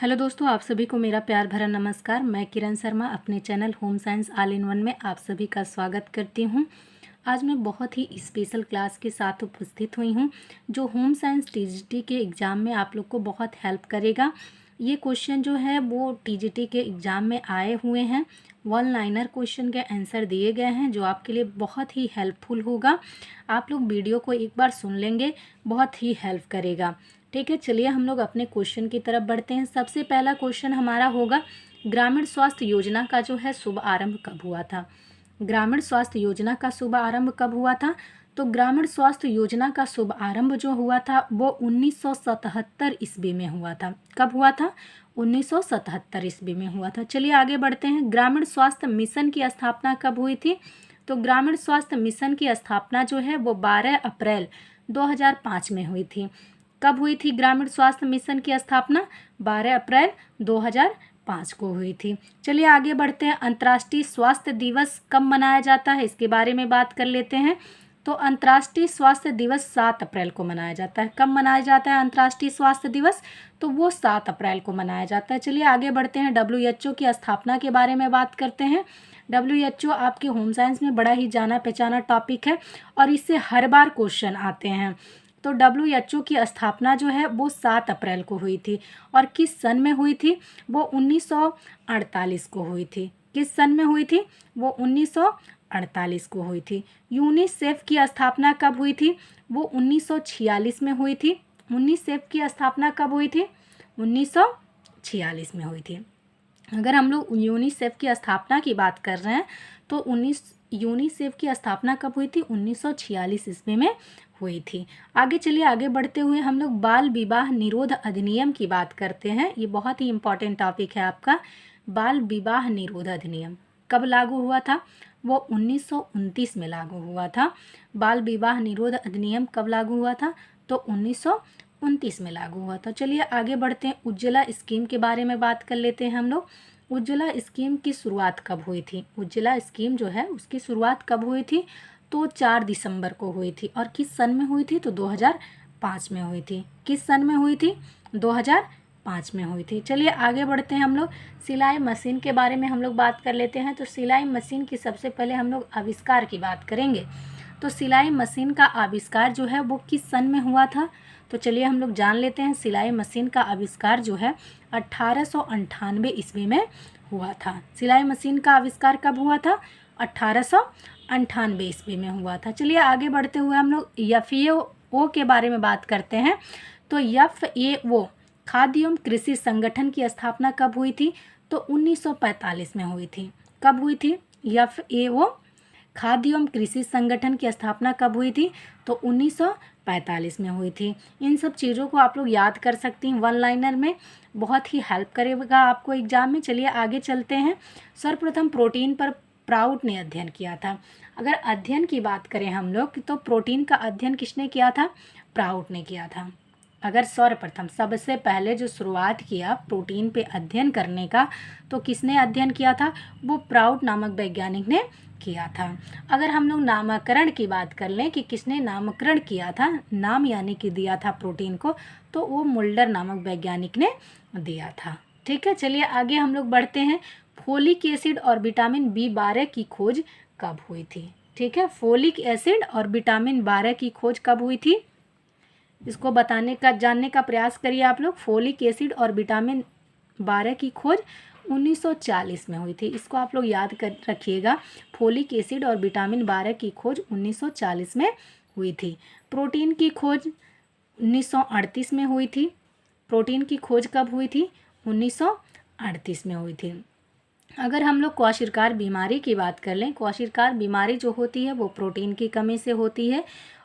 Hello दोस्तों, आप सभी को मेरा प्यार भरा नमस्कार। मैं किरण शर्मा अपने channel home science all in one में आप सभी का स्वागत करती हूं। आज मैं बहुत ही स्पेशल क्लास के साथ उपस्थित हुई हूं जो होम साइंस टीजीटी के एग्ज़ाम में आप लोग को बहुत हेल्प करेगा। ये क्वेश्चन जो है वो टीजीटी के एग्ज़ाम में आए हुए हैं। वन लाइनर क्वेश्चन के आंसर दिए गए हैं जो आपके लिए बहुत ही हेल्पफुल होगा। आप लोग वीडियो को एक बार सुन लेंगे, बहुत ही हेल्प करेगा। ठीक है, चलिए हम लोग अपने क्वेश्चन की तरफ बढ़ते हैं। सबसे पहला क्वेश्चन हमारा होगा, ग्रामीण स्वास्थ्य योजना का जो है शुभ आरंभ कब हुआ था। ग्रामीण स्वास्थ्य योजना का शुभ आरंभ कब हुआ था? तो ग्रामीण स्वास्थ्य योजना का शुभ आरंभ जो हुआ था वो 1977 ईस्वी में हुआ था। कब हुआ था? 1977 ईस्वी में हुआ था। चलिए आगे बढ़ते हैं। ग्रामीण स्वास्थ्य मिशन की स्थापना कब हुई थी? तो ग्रामीण स्वास्थ्य मिशन की स्थापना जो है वो 12 अप्रैल 2005 में हुई थी। कब हुई थी ग्रामीण स्वास्थ्य मिशन की स्थापना? 12 अप्रैल 2005 को हुई थी। चलिए आगे बढ़ते हैं। अंतर्राष्ट्रीय स्वास्थ्य दिवस कब मनाया जाता है, इसके बारे में बात कर लेते हैं। तो अंतर्राष्ट्रीय स्वास्थ्य दिवस 7 अप्रैल को मनाया जाता है। कब मनाया जाता है अंतर्राष्ट्रीय स्वास्थ्य दिवस? तो वो 7 अप्रैल को मनाया जाता है। चलिए आगे बढ़ते हैं। WHO की स्थापना के बारे में बात करते हैं। WHO आपके होम साइंस में बड़ा ही जाना पहचाना टॉपिक है और इससे हर बार क्वेश्चन आते हैं। तो WHO की स्थापना जो है वो 7 अप्रैल को हुई थी और किस सन में हुई थी? वो 1948 को हुई थी। किस सन में हुई थी? वो 1948 को हुई थी। यूनिसेफ की स्थापना कब हुई थी? वो 1946 में हुई थी। यूनिसेफ की स्थापना कब हुई थी? 1946 में हुई थी। अगर हम लोग यूनिसेफ की स्थापना की बात कर रहे हैं तो यूनिसेफ की स्थापना कब हुई थी? 1946 ईस्वी में हुई थी। आगे चलिए, आगे बढ़ते हुए हम लोग बाल विवाह निरोध अधिनियम की बात करते हैं। ये बहुत ही इम्पोर्टेंट टॉपिक है आपका। बाल विवाह निरोध अधिनियम कब लागू हुआ था? वो 1929 में लागू हुआ था। बाल विवाह निरोध अधिनियम कब लागू हुआ था? तो 1929 में लागू हुआ था। चलिए आगे बढ़ते हैं। उज्ज्वला स्कीम के बारे में बात कर लेते हैं हम लोग। उज्ज्वला स्कीम की शुरुआत कब हुई थी? उज्ज्वला स्कीम जो है उसकी शुरुआत कब हुई थी? तो 4 दिसंबर को हुई थी। और किस सन में हुई थी? तो 2005 में हुई थी। किस सन में हुई थी? 2005 में हुई थी। चलिए आगे बढ़ते हैं हम लोग। सिलाई मशीन के बारे में हम लोग बात कर लेते हैं। तो सिलाई मशीन की सबसे पहले हम लोग आविष्कार की बात करेंगे। तो सिलाई मशीन का आविष्कार जो है वो किस सन में हुआ था? तो चलिए हम लोग जान लेते हैं। सिलाई मशीन का आविष्कार जो है 1898 ईस्वी में हुआ था। सिलाई मशीन का आविष्कार कब हुआ था? 1898 ईस्वी में हुआ था। चलिए आगे बढ़ते हुए हम लोग FAO के बारे में बात करते हैं। तो FAO खाद्य एवं कृषि संगठन की स्थापना कब हुई थी? तो 1945 में हुई थी। कब हुई थी? FAO खाद्य एवं कृषि संगठन की स्थापना कब हुई थी? तो 1945 में हुई थी। इन सब चीज़ों को आप लोग याद कर सकती हैं, वन लाइनर में बहुत ही हेल्प करेगा आपको एग्जाम में। चलिए आगे चलते हैं। सर्वप्रथम प्रोटीन पर प्राउड ने अध्ययन किया था। अगर अध्ययन की बात करें हम लोग तो प्रोटीन का अध्ययन किसने किया था? प्राउड ने किया था। अगर सर्वप्रथम सबसे पहले जो शुरुआत किया प्रोटीन पे अध्ययन करने का तो किसने अध्ययन किया था? वो प्राउड नामक वैज्ञानिक ने किया था। अगर हम लोग नामकरण की बात कर लें कि किसने नामकरण किया था, नाम यानी कि दिया था प्रोटीन को, तो वो मुल्डर नामक वैज्ञानिक ने दिया था। ठीक है, चलिए आगे हम लोग बढ़ते हैं। फोलिक एसिड और विटामिन B12 की खोज कब हुई थी? ठीक है, फोलिक एसिड और विटामिन 12 की खोज कब हुई थी? इसको जानने का प्रयास करिए आप लोग। फोलिक एसिड और विटामिन 12 की खोज 1940 में हुई थी। इसको आप लोग याद कर रखिएगा। फोलिक एसिड और विटामिन 12 की खोज 1940 में हुई थी। प्रोटीन की खोज 1938 में हुई थी। प्रोटीन की खोज कब हुई थी? 1938 में हुई थी। अगर हम लोग क्वाशिरकार बीमारी की बात कर लें, क्वाशिरकार बीमारी जो होती है वो प्रोटीन की कमी से होती है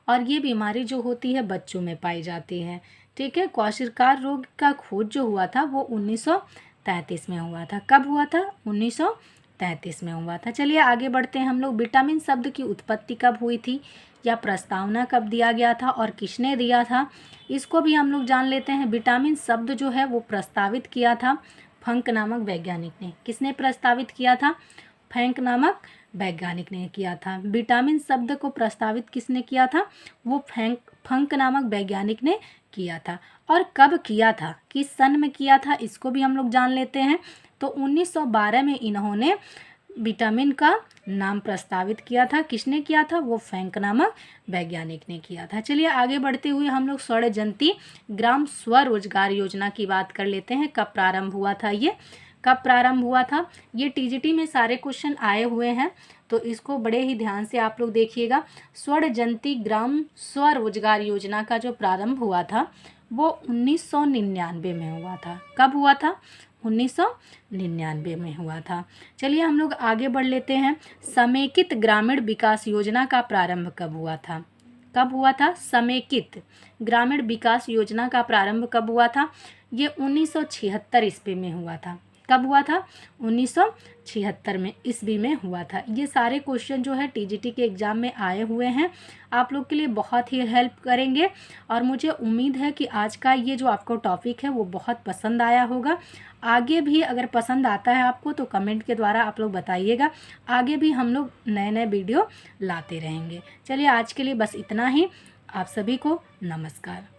और ये बीमारी जो होती है बच्चों में पाई जाती है। ठीक है, क्वाशिरकार रोग का खोज जो हुआ था वो 1933 में हुआ था। कब हुआ था? 1933 में हुआ था। चलिए आगे बढ़ते हैं हम लोग। विटामिन शब्द की उत्पत्ति कब हुई थी या प्रस्तावना कब दिया गया था और किसने दिया था? इसको भी हम लोग जान लेते हैं। विटामिन शब्द जो है वो प्रस्तावित किया था फंक नामक वैज्ञानिक ने। किसने प्रस्तावित किया था? फैंक नामक वैज्ञानिक ने किया था। विटामिन शब्द को प्रस्तावित किसने किया था? वो फंक नामक वैज्ञानिक ने किया था। और कब किया था, किस सन में किया था, इसको भी हम लोग जान लेते हैं। तो 1912 में इन्होंने विटामिन का नाम प्रस्तावित किया था। किसने किया था? वो फ्रैंक नामक वैज्ञानिक ने किया था। चलिए आगे बढ़ते हुए हम लोग स्वर्ण जयंती ग्राम स्वरोजगार योजना की बात कर लेते हैं। कब प्रारंभ हुआ था ये? कब प्रारंभ हुआ था? ये टीजीटी में सारे क्वेश्चन आए हुए हैं, तो इसको बड़े ही ध्यान से आप लोग देखिएगा। स्वर्ण जयंती ग्राम स्वरोजगार योजना का जो प्रारंभ हुआ था वो 1999 में हुआ था। कब हुआ था? 1999 में हुआ था। चलिए हम लोग आगे बढ़ लेते हैं। समेकित ग्रामीण विकास योजना का प्रारंभ कब हुआ था? कब हुआ था? समेकित ग्रामीण विकास योजना का प्रारंभ कब हुआ था? ये 1976 ईस्वी में हुआ था। कब हुआ था? 1976 में ईस्वी में हुआ था। ये सारे क्वेश्चन जो है टीजीटी के एग्ज़ाम में आए हुए हैं, आप लोग के लिए बहुत ही हेल्प करेंगे और मुझे उम्मीद है कि आज का ये जो आपको टॉपिक है वो बहुत पसंद आया होगा। आगे भी अगर पसंद आता है आपको तो कमेंट के द्वारा आप लोग बताइएगा। आगे भी हम लोग नए नए वीडियो लाते रहेंगे। चलिए आज के लिए बस इतना ही। आप सभी को नमस्कार।